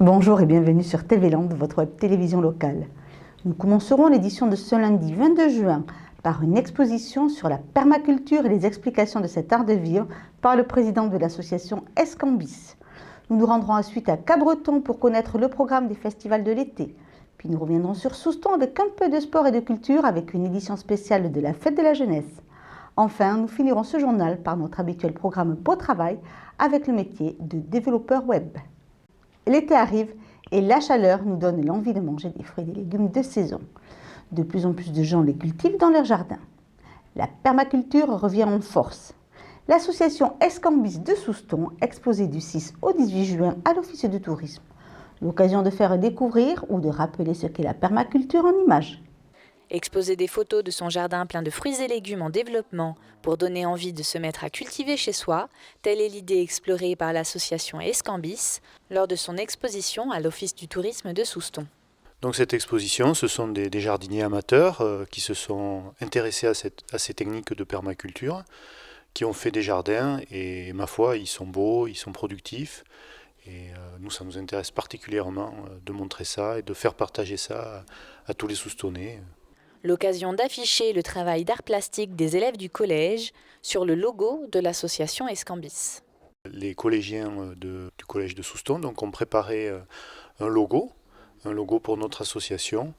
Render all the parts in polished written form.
Bonjour et bienvenue sur TV Land, votre web télévision locale. Nous commencerons l'édition de ce lundi 22 juin par une exposition sur la permaculture et les explications de cet art de vivre par le président de l'association Escambis. Nous nous rendrons ensuite à Cabreton pour connaître le programme des festivals de l'été. Puis nous reviendrons sur Souston avec un peu de sport et de culture avec une édition spéciale de la fête de la jeunesse. Enfin, nous finirons ce journal par notre habituel programme Beau Travail avec le métier de développeur web. L'été arrive et la chaleur nous donne l'envie de manger des fruits et des légumes de saison. De plus en plus de gens les cultivent dans leur jardin. La permaculture revient en force. L'association Escambis de Souston exposait du 6 au 18 juin à l'Office de tourisme. L'occasion de faire découvrir ou de rappeler ce qu'est la permaculture en images. Exposer des photos de son jardin plein de fruits et légumes en développement pour donner envie de se mettre à cultiver chez soi, telle est l'idée explorée par l'association Escambis lors de son exposition à l'Office du tourisme de Souston. Donc cette exposition, ce sont des jardiniers amateurs qui se sont intéressés à ces techniques de permaculture, qui ont fait des jardins et ma foi, ils sont beaux, ils sont productifs. Et nous, ça nous intéresse particulièrement de montrer ça et de faire partager ça à tous les Soustonnais. L'occasion d'afficher le travail d'art plastique des élèves du collège sur le logo de l'association Escambis. Les collégiens du collège de Souston donc, ont préparé un logo pour notre association.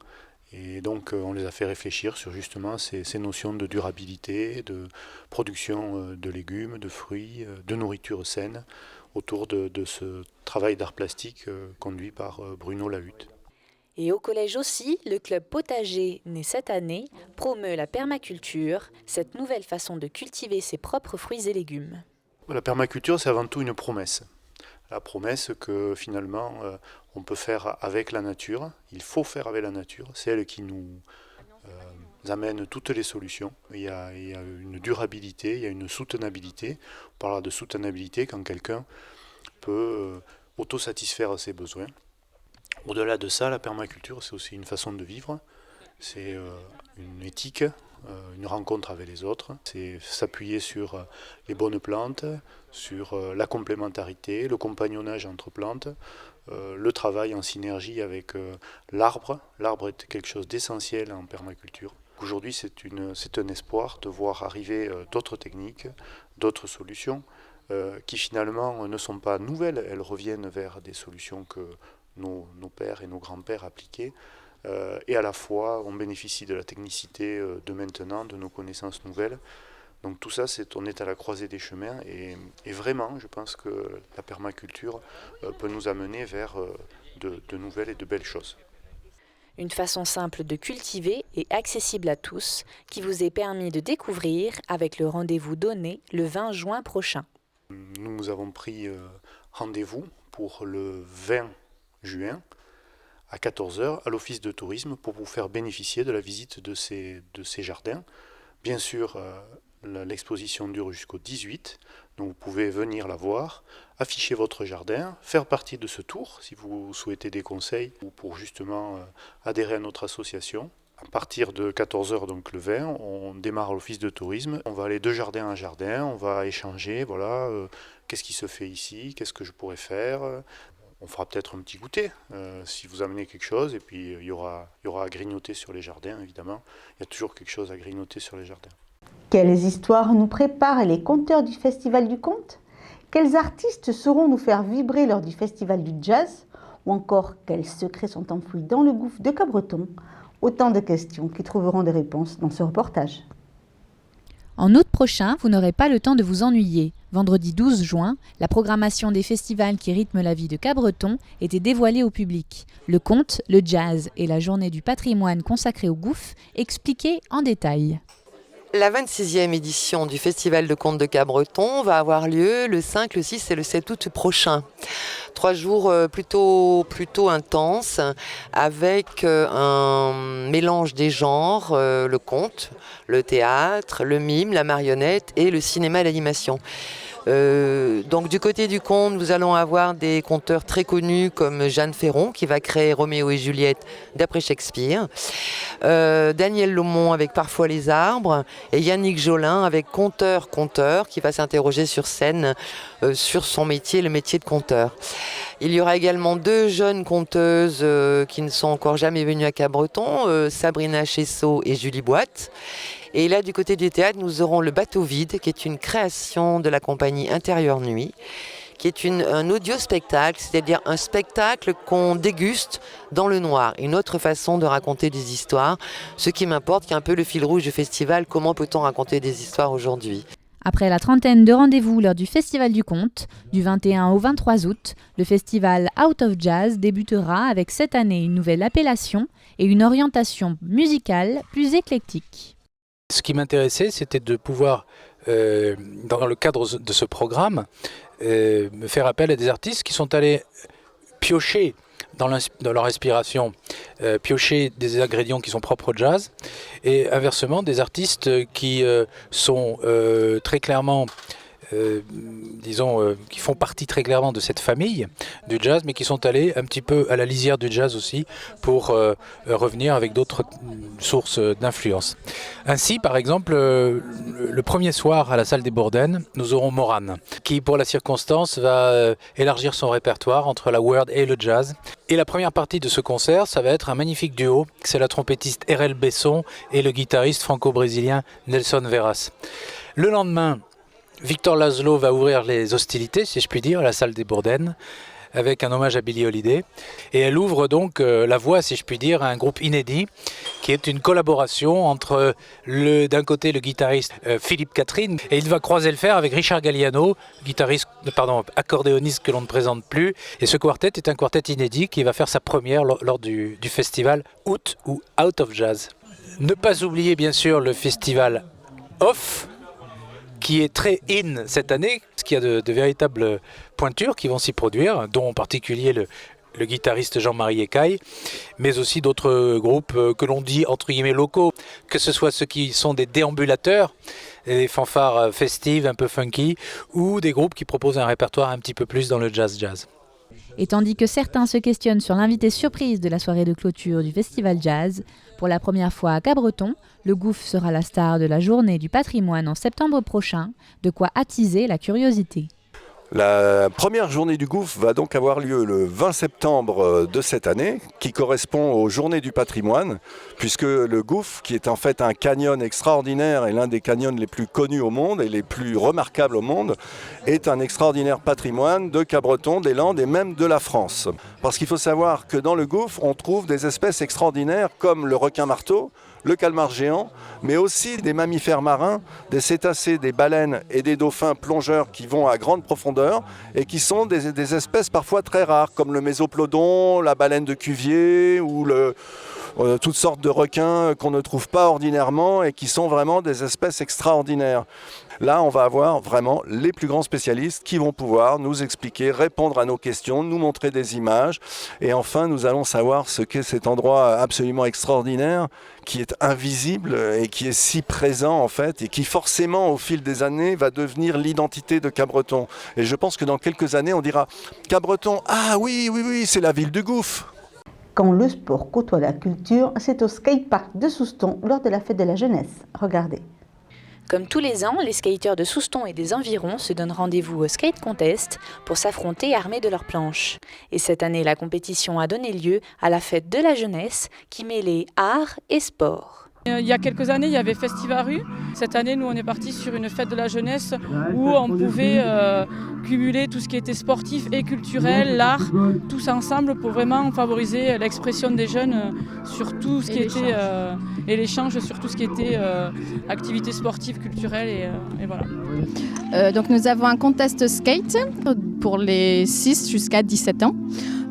Et donc on les a fait réfléchir sur justement ces notions de durabilité, de production de légumes, de fruits, de nourriture saine autour de ce travail d'art plastique conduit par Bruno Lahutte. Et au collège aussi, le club potager, né cette année, promeut la permaculture, cette nouvelle façon de cultiver ses propres fruits et légumes. La permaculture, c'est avant tout une promesse. La promesse que finalement on peut faire avec la nature, il faut faire avec la nature, c'est elle qui nous amène toutes les solutions. Il y a une durabilité, il y a une soutenabilité. On parlera de soutenabilité quand quelqu'un peut autosatisfaire ses besoins. Au-delà de ça, la permaculture, c'est aussi une façon de vivre, c'est une éthique, une rencontre avec les autres, c'est s'appuyer sur les bonnes plantes, sur la complémentarité, le compagnonnage entre plantes, le travail en synergie avec l'arbre. L'arbre est quelque chose d'essentiel en permaculture. Aujourd'hui, c'est un espoir de voir arriver d'autres techniques, d'autres solutions qui finalement ne sont pas nouvelles, elles reviennent vers des solutions que nos pères et nos grands-pères appliquaient. Et à la fois, on bénéficie de la technicité de maintenant, de nos connaissances nouvelles. Donc tout ça, on est à la croisée des chemins. Et vraiment, je pense que la permaculture peut nous amener vers de nouvelles et de belles choses. Une façon simple de cultiver et accessible à tous, qui vous est permis de découvrir avec le rendez-vous donné le 20 juin prochain. Nous avons pris rendez-vous pour le 20 juin à 14 h à l'Office de tourisme pour vous faire bénéficier de la visite de ces jardins. Bien sûr, l'exposition dure jusqu'au 18, donc vous pouvez venir la voir, afficher votre jardin, faire partie de ce tour si vous souhaitez des conseils ou pour justement adhérer à notre association. À partir de 14 h, donc le 20, on démarre à l'Office de tourisme. On va aller de jardin en jardin, on va échanger, voilà, qu'est-ce qui se fait ici, qu'est-ce que je pourrais faire. On fera peut-être un petit goûter si vous amenez quelque chose, et puis il y aura à grignoter sur les jardins, évidemment. Il y a toujours quelque chose à grignoter sur les jardins. Quelles histoires nous préparent les conteurs du Festival du Conte? Quels artistes sauront nous faire vibrer lors du Festival du Jazz? Ou encore, quels secrets sont enfouis dans le gouffre de Cabreton? Autant de questions qui trouveront des réponses dans ce reportage. En août prochain, vous n'aurez pas le temps de vous ennuyer. Vendredi 12 juin, la programmation des festivals qui rythment la vie de Cabreton était dévoilée au public. Le conte, le jazz et la journée du patrimoine consacrée au gouffre expliqués en détail. La 26e édition du Festival de contes de Cabreton va avoir lieu le 5, le 6 et le 7 août prochain. 3 jours plutôt intenses avec un mélange des genres, le conte, le théâtre, le mime, la marionnette et le cinéma d'animation. Donc du côté du conte, nous allons avoir des conteurs très connus comme Jeanne Ferron qui va créer Roméo et Juliette d'après Shakespeare, Daniel Laumont avec Parfois les arbres et Yannick Jolin avec Conteur qui va s'interroger sur scène sur son métier, le métier de conteur. Il y aura également 2 jeunes conteuses qui ne sont encore jamais venues à Cabreton, Sabrina Chessot et Julie Boite. Et là, du côté du théâtre, nous aurons Le Bateau vide, qui est une création de la compagnie Intérieure Nuit, qui est un audio-spectacle, c'est-à-dire un spectacle qu'on déguste dans le noir, une autre façon de raconter des histoires. Ce qui m'importe, qui est un peu le fil rouge du festival, comment peut-on raconter des histoires aujourd'hui ? Après la trentaine de rendez-vous lors du Festival du Conte, du 21 au 23 août, le festival Out of Jazz débutera avec cette année une nouvelle appellation et une orientation musicale plus éclectique. Ce qui m'intéressait, c'était de pouvoir, dans le cadre de ce programme, me faire appel à des artistes qui sont allés piocher dans leur inspiration, piocher des ingrédients qui sont propres au jazz, et inversement des artistes qui sont très clairement, qui font partie très clairement de cette famille du jazz, mais qui sont allés un petit peu à la lisière du jazz aussi pour revenir avec d'autres sources d'influence. Ainsi, par exemple, le premier soir à la salle des Bourdaines, nous aurons Morane, qui pour la circonstance va élargir son répertoire entre la world et le jazz. Et la première partie de ce concert, ça va être un magnifique duo, c'est la trompettiste Erel Besson et le guitariste franco-brésilien Nelson Veras. Le lendemain, Victor Laszlo va ouvrir les hostilités, si je puis dire, à la salle des Bourdaines, avec un hommage à Billie Holiday. Et elle ouvre donc la voie, si je puis dire, à un groupe inédit, qui est une collaboration entre, d'un côté, le guitariste Philippe Catherine, et il va croiser le fer avec Richard Galliano, accordéoniste que l'on ne présente plus. Et ce quartet est un quartet inédit qui va faire sa première lors du festival Out ou Out of Jazz. Ne pas oublier, bien sûr, le festival Off, qui est très in cette année, parce qu'il y a de véritables pointures qui vont s'y produire, dont en particulier le guitariste Jean-Marie Écaille, mais aussi d'autres groupes que l'on dit entre guillemets locaux, que ce soit ceux qui sont des déambulateurs, des fanfares festives un peu funky, ou des groupes qui proposent un répertoire un petit peu plus dans le jazz. Et tandis que certains se questionnent sur l'invité surprise de la soirée de clôture du Festival Jazz, pour la première fois à Cabreton, le Gouffre sera la star de la journée du patrimoine en septembre prochain, de quoi attiser la curiosité. La première journée du Gouffre va donc avoir lieu le 20 septembre de cette année, qui correspond aux Journées du patrimoine, puisque le Gouffre, qui est en fait un canyon extraordinaire et l'un des canyons les plus connus au monde et les plus remarquables au monde, est un extraordinaire patrimoine de Cabreton, des Landes et même de la France. Parce qu'il faut savoir que dans le Gouffre, on trouve des espèces extraordinaires comme le requin-marteau, le calmar géant, mais aussi des mammifères marins, des cétacés, des baleines et des dauphins plongeurs qui vont à grande profondeur et qui sont des espèces parfois très rares, comme le mésoplodon, la baleine de Cuvier ou toutes sortes de requins qu'on ne trouve pas ordinairement et qui sont vraiment des espèces extraordinaires. Là, on va avoir vraiment les plus grands spécialistes qui vont pouvoir nous expliquer, répondre à nos questions, nous montrer des images. Et enfin, nous allons savoir ce qu'est cet endroit absolument extraordinaire qui est invisible et qui est si présent en fait et qui forcément au fil des années va devenir l'identité de Cabreton. Et je pense que dans quelques années, on dira Cabreton, ah oui, c'est la ville du Gouffre. Quand le sport côtoie la culture, c'est au skatepark de Souston lors de la fête de la jeunesse. Regardez. Comme tous les ans, les skateurs de Souston et des environs se donnent rendez-vous au Skate Contest pour s'affronter armés de leurs planches. Et cette année, la compétition a donné lieu à la fête de la jeunesse qui mêlait art et sport. Il y a quelques années, il y avait Festivaru. Cette année, nous, on est parti sur une fête de la jeunesse où on pouvait cumuler tout ce qui était sportif et culturel, l'art, tous ensemble pour vraiment favoriser l'expression des jeunes sur tout ce qui était et l'échange sur tout ce qui était activités sportives, culturelles et voilà. Donc nous avons un contest skate pour les 6 jusqu'à 17 ans.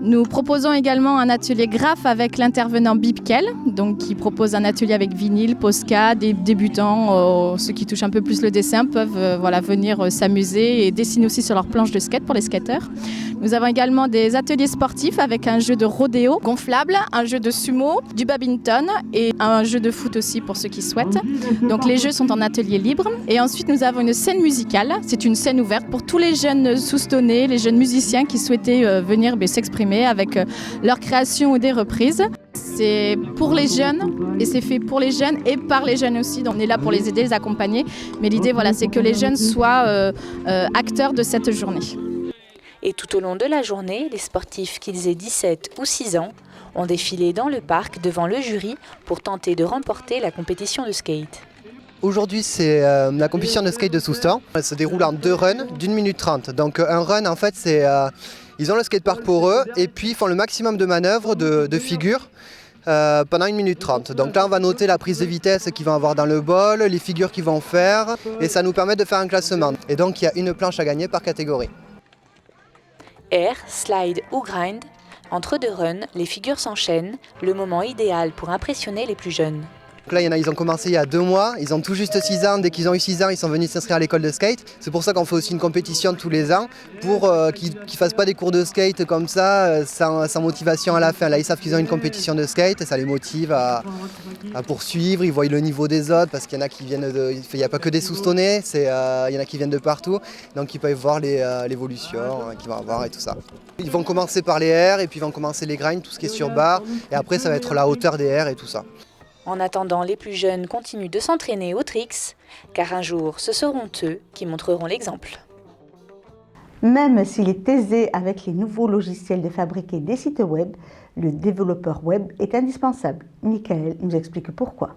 Nous proposons également un atelier graphe avec l'intervenant Bipkel, donc qui propose un atelier avec vinyle, Posca, des débutants, ceux qui touchent un peu plus le dessin peuvent venir s'amuser et dessiner aussi sur leur planche de skate pour les skateurs. Nous avons également des ateliers sportifs avec un jeu de rodéo gonflable, un jeu de sumo, du badminton et un jeu de foot aussi pour ceux qui souhaitent. Donc les jeux sont en atelier libre. Et ensuite nous avons une scène musicale, c'est une scène ouverte pour tous les jeunes soustonnés, les jeunes musiciens qui souhaitaient venir s'exprimer avec leur création ou des reprises. C'est pour les jeunes et c'est fait pour les jeunes et par les jeunes aussi. Donc on est là pour les aider, les accompagner. Mais l'idée, c'est que les jeunes soient acteurs de cette journée. Et tout au long de la journée, les sportifs, qu'ils aient 17 ou 6 ans, ont défilé dans le parc devant le jury pour tenter de remporter la compétition de skate. Aujourd'hui, c'est la compétition de skate de Soustans. Elle se déroule en 2 runs d'1 minute 30. Donc un run, en fait, c'est ils ont le skatepark pour eux et puis ils font le maximum de manœuvres de figures pendant 1 minute 30. Donc là, on va noter la prise de vitesse qu'ils vont avoir dans le bol, les figures qu'ils vont faire et ça nous permet de faire un classement. Et donc, il y a une planche à gagner par catégorie. Air, slide ou grind, entre 2 runs, les figures s'enchaînent, le moment idéal pour impressionner les plus jeunes. Donc là, il y en a, ils ont commencé il y a 2 mois, ils ont tout juste 6 ans. Dès qu'ils ont eu 6 ans, ils sont venus s'inscrire à l'école de skate. C'est pour ça qu'on fait aussi une compétition tous les ans pour qu'ils ne fassent pas des cours de skate comme ça, sans motivation à la fin. Là, ils savent qu'ils ont une compétition de skate et ça les motive à poursuivre. Ils voient le niveau des autres parce qu'il y en a qui viennent de... Il n'y a pas que des soustonnés, il y en a qui viennent de partout. Donc ils peuvent voir l'évolution qu'ils vont avoir et tout ça. Ils vont commencer par les airs et puis ils vont commencer les grinds, tout ce qui est sur barre. Et après, ça va être la hauteur des airs et tout ça. En attendant, les plus jeunes continuent de s'entraîner aux tricks, car un jour, ce seront eux qui montreront l'exemple. Même s'il est aisé avec les nouveaux logiciels de fabriquer des sites web, le développeur web est indispensable. Michael nous explique pourquoi.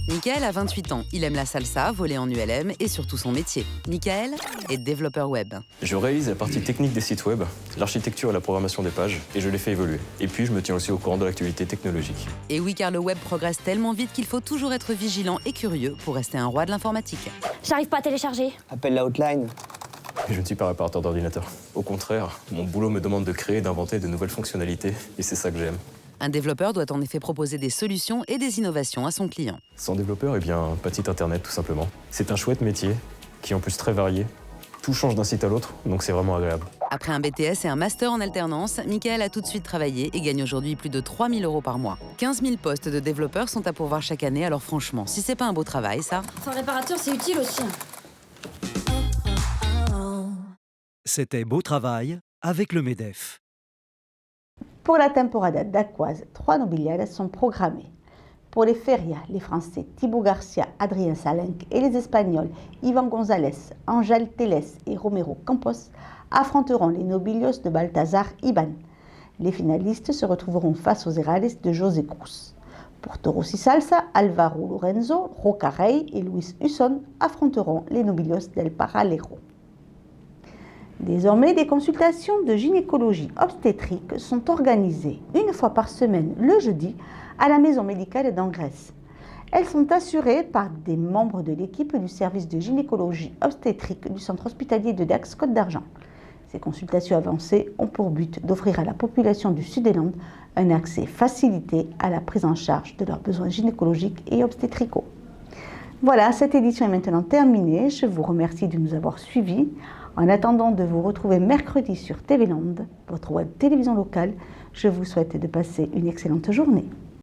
Michael a 28 ans, il aime la salsa, voler en ULM et surtout son métier. Michael est développeur web. Je réalise la partie technique des sites web, l'architecture et la programmation des pages, et je les fais évoluer. Et puis je me tiens aussi au courant de l'actualité technologique. Et oui, car le web progresse tellement vite qu'il faut toujours être vigilant et curieux pour rester un roi de l'informatique. J'arrive pas à télécharger. Appelle la hotline. Je ne suis pas réparateur d'ordinateur. Au contraire, mon boulot me demande de créer et d'inventer de nouvelles fonctionnalités, et c'est ça que j'aime. Un développeur doit en effet proposer des solutions et des innovations à son client. Sans développeur, pas de site internet tout simplement. C'est un chouette métier, qui est en plus très varié. Tout change d'un site à l'autre, donc c'est vraiment agréable. Après un BTS et un master en alternance, Michael a tout de suite travaillé et gagne aujourd'hui plus de 3 000 € par mois. 15 000 postes de développeurs sont à pourvoir chaque année, alors franchement, si c'est pas un beau travail, ça... Sans réparateur, c'est utile aussi. C'était Beau Travail avec le MEDEF. Pour la temporada d'Aquoise, 3 nobiliades sont programmées. Pour les ferias, les Français Thibaut Garcia, Adrien Salenc et les Espagnols Ivan González, Ángel Teles et Romero Campos affronteront les nobilios de Baltasar Iban. Les finalistes se retrouveront face aux Herales de José Cruz. Pour Toros y Salsa, Álvaro Lorenzo, Roca Rey et Luis Husson affronteront les nobilios del Paralelo. Désormais, des consultations de gynécologie obstétrique sont organisées 1 fois par semaine le jeudi à la maison médicale d'Angresse. Elles sont assurées par des membres de l'équipe du service de gynécologie obstétrique du centre hospitalier de Dax-Côte d'Argent. Ces consultations avancées ont pour but d'offrir à la population du Sud-des-Landes un accès facilité à la prise en charge de leurs besoins gynécologiques et obstétricaux. Voilà, cette édition est maintenant terminée. Je vous remercie de nous avoir suivis. En attendant de vous retrouver mercredi sur TV Land, votre web télévision locale, je vous souhaite de passer une excellente journée.